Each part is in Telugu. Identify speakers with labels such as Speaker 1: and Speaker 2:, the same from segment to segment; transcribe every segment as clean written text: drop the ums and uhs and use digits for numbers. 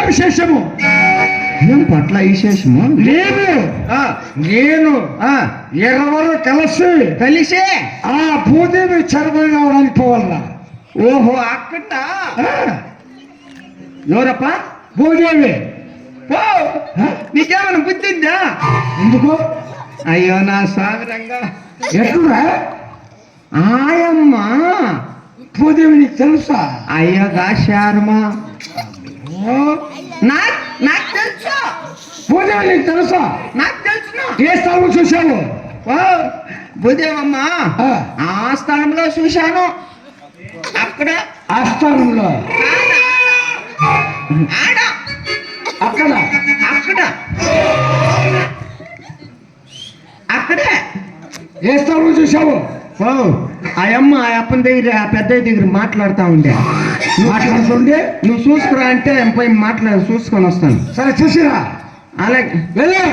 Speaker 1: విశేషము?
Speaker 2: ఏం పట్ల విశేషము
Speaker 1: లేదు. నేను ఎవరు కలిసి ఆ భూదేవి చర్మం రావడానికి పోవాలరా.
Speaker 2: ఓహో అక్కడ ఎవరప్ప?
Speaker 1: భూదేవి.
Speaker 2: నీకేమైనా బుద్ధి ఉందా?
Speaker 1: ఎందుకు?
Speaker 2: అయ్యో నా సాగరంగా
Speaker 1: ఎట్లా
Speaker 2: ఆయమ్మ
Speaker 1: భూదేవి నీకు తెలుసా?
Speaker 2: అయ్యో గాశారమా నాకు తెలుసు.
Speaker 1: భూదేవి నీకు తెలుసా?
Speaker 2: నాకు తెలుసు.
Speaker 1: ఏ స్థలం చూశావు?
Speaker 2: భూదేవమ్మ ఆ స్థలంలో చూశాను. అక్కడ
Speaker 1: ఆ స్థలంలో
Speaker 2: అక్కడ అక్కడ అక్కడే.
Speaker 1: ఏ స్థలం చూశావు?
Speaker 2: అయ్యమ్మ ఆ అప్పని దగ్గర ఆ పెద్దయ్య దగ్గర మాట్లాడుతూ ఉండే.
Speaker 1: మాట్లాడుతుండే
Speaker 2: నువ్వు చూసుకురా అంటే పోయి చూసుకొని వస్తాను.
Speaker 1: సరే చూసిరా.
Speaker 2: అలాగే
Speaker 1: వెళ్ళే.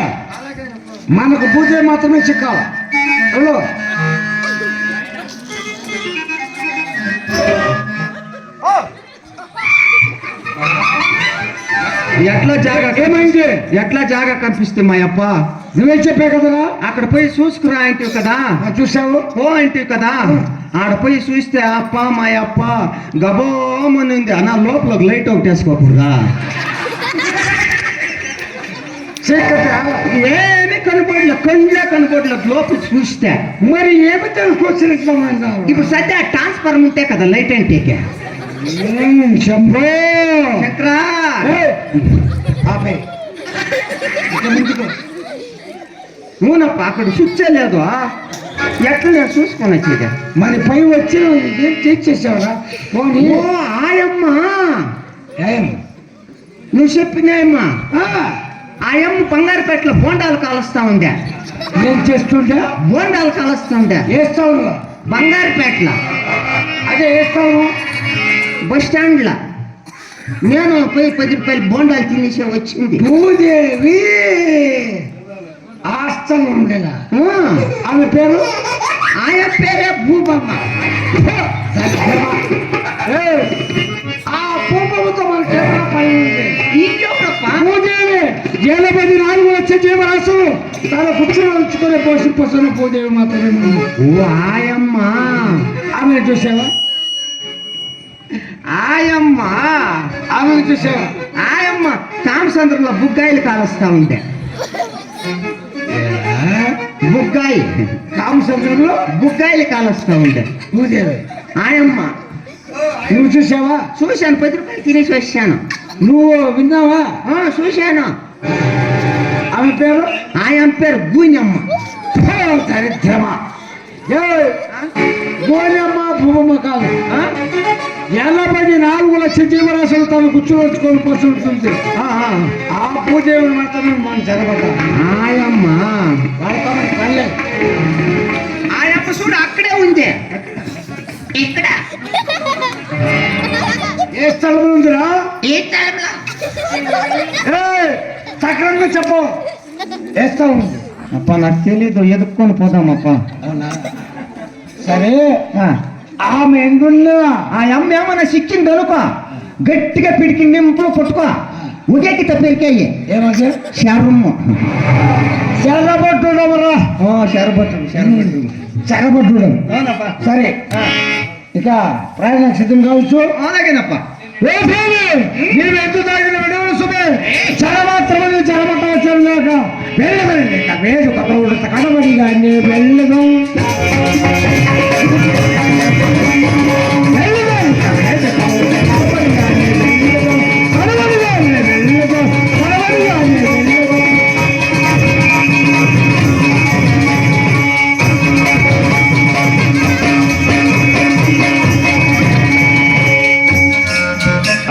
Speaker 1: మనకు భూదేవి మాత్రమే చిక్కాలి. వెళ్ళు.
Speaker 2: ఎట్లా జాగా
Speaker 1: ఏమైంది?
Speaker 2: ఎట్లా జాగా కనిపిస్తే మా అప్ప?
Speaker 1: నువ్వే చెప్పే కదరా.
Speaker 2: అక్కడ పోయి చూసుకురా అంటే కదా.
Speaker 1: చూసావు?
Speaker 2: అంటే కదా. ఆడ పోయి చూస్తే అప్ప మా అప్ప గబోమని ఉంది. అన్న లోపల లైట్ ఒకటి వేసుకోకూడదా? ఏమి కనపడలే, కొంచెం కనపడలే లోపల చూస్తే.
Speaker 1: మరి ఏమి తెలుసుకోవచ్చు?
Speaker 2: ఇప్పుడు సత్య ట్రాన్స్ఫార్మర్ ఉంటే కదా లైట్ అంటే.
Speaker 1: శంభో
Speaker 2: చక్రా నూనప్ప అక్కడ స్విచ్ లేదు. ఎట్లా నేను చూసుకొని వచ్చేది.
Speaker 1: మరి పై వచ్చి ఏం చేసేసావురా?
Speaker 2: ఆయమ్మ నువ్వు చెప్పినాయమ్మా. ఆయమ్మ బంగారుపేటలో బోండాలు కాలుస్తా ఉందే.
Speaker 1: ఏం చేస్తుంటే?
Speaker 2: బోండాలు కాలుస్తా ఉందే.
Speaker 1: వేస్తావు
Speaker 2: బంగారుపేటలో.
Speaker 1: అదే వేస్తావు
Speaker 2: బస్ స్టాండ్లో. నేను పోయి 10 రూపాయలు బోండాలు తినేసే వచ్చింది.
Speaker 1: భూదేవి ఆస్తం ఉండేలా. ఆమె పేరు?
Speaker 2: ఆయన పేరే భూబమ్మ.
Speaker 1: ఆ భూబమ్మతో మనకి ఏమైనా పని ఉంది? భూదేవి 84 వచ్చే జీవరాశులు తన కుర్చీలో ఉంచుకొని పోషించిన భూదేవి మాత్రమే.
Speaker 2: ఆయమ్మ
Speaker 1: ఆమె చూసావా?
Speaker 2: ఆయమ్మ
Speaker 1: ఆమెను చూసావా?
Speaker 2: ఆయమ్మ కామచంద్రంలో బుగ్గాయిలు కాలుస్తా ఉంటే. బుగ్గాయి
Speaker 1: కామచంద్రంలో
Speaker 2: బుగ్గాయిలు కాలుస్తా ఉంటే
Speaker 1: భూదేవి.
Speaker 2: ఆయమ్మ
Speaker 1: నువ్వు చూసావా?
Speaker 2: చూశాను. 10 రూపాయలు తినేసి వచ్చాను.
Speaker 1: నువ్వు విన్నావా?
Speaker 2: చూశాను.
Speaker 1: ఆమె పేరు?
Speaker 2: ఆయన పేరు గూనెమ్మ.
Speaker 1: దరిద్రమా. గోనెమ్మ భూమమ్మ కాదు. 84 లక్షల జీవరాశులు తను గుర్తుకొచ్చుకొని పోతుంది. ఆ భూదేవుని మాత్రమే మనం జరగబడ్డాం.
Speaker 2: ఆయమ్మ
Speaker 1: పల్లె.
Speaker 2: ఆయమ్మ చూడు అక్కడే ఉంది. ఇక్కడ
Speaker 1: ఏ స్థలం ఉందిరా?
Speaker 2: ఏ స్థలంలో?
Speaker 1: సక్రంగా చెప్పు. ఏ స్థలం ఉంది?
Speaker 2: అప్ప నాకు తెలీదు. ఎదుక్కొని పోదామప్ప.
Speaker 1: అవునా? సరే. ఆమె ఎందున్నా
Speaker 2: ఆ అమ్మ ఏమన్నా సిక్కింది అనుకో, గట్టిగా పిడికి నింపులో కొట్టుకో. ఉదయకి తప్పేరికాయి
Speaker 1: ఏమది?
Speaker 2: శరము
Speaker 1: చెరబట్టుడమరా. చెరబట్టుడం. సరే ఇక ప్రయాణం సిద్ధం కావచ్చు.
Speaker 2: అలాగేనప్ప.
Speaker 1: మీరు ఎందుకు తాగిన విడవలు సుమే చరమాత్రమని చరమటాచారులాక వెళ్ళగలండి. వేడు కబరుడు కడబడి కానీ వెళ్ళదు.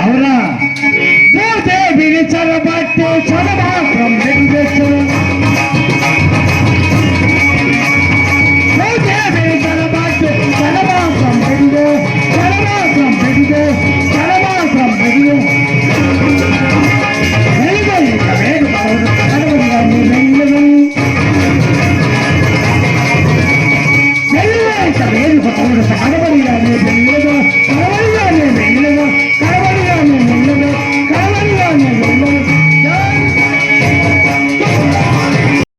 Speaker 1: అవునా? చరబట్టి చరబా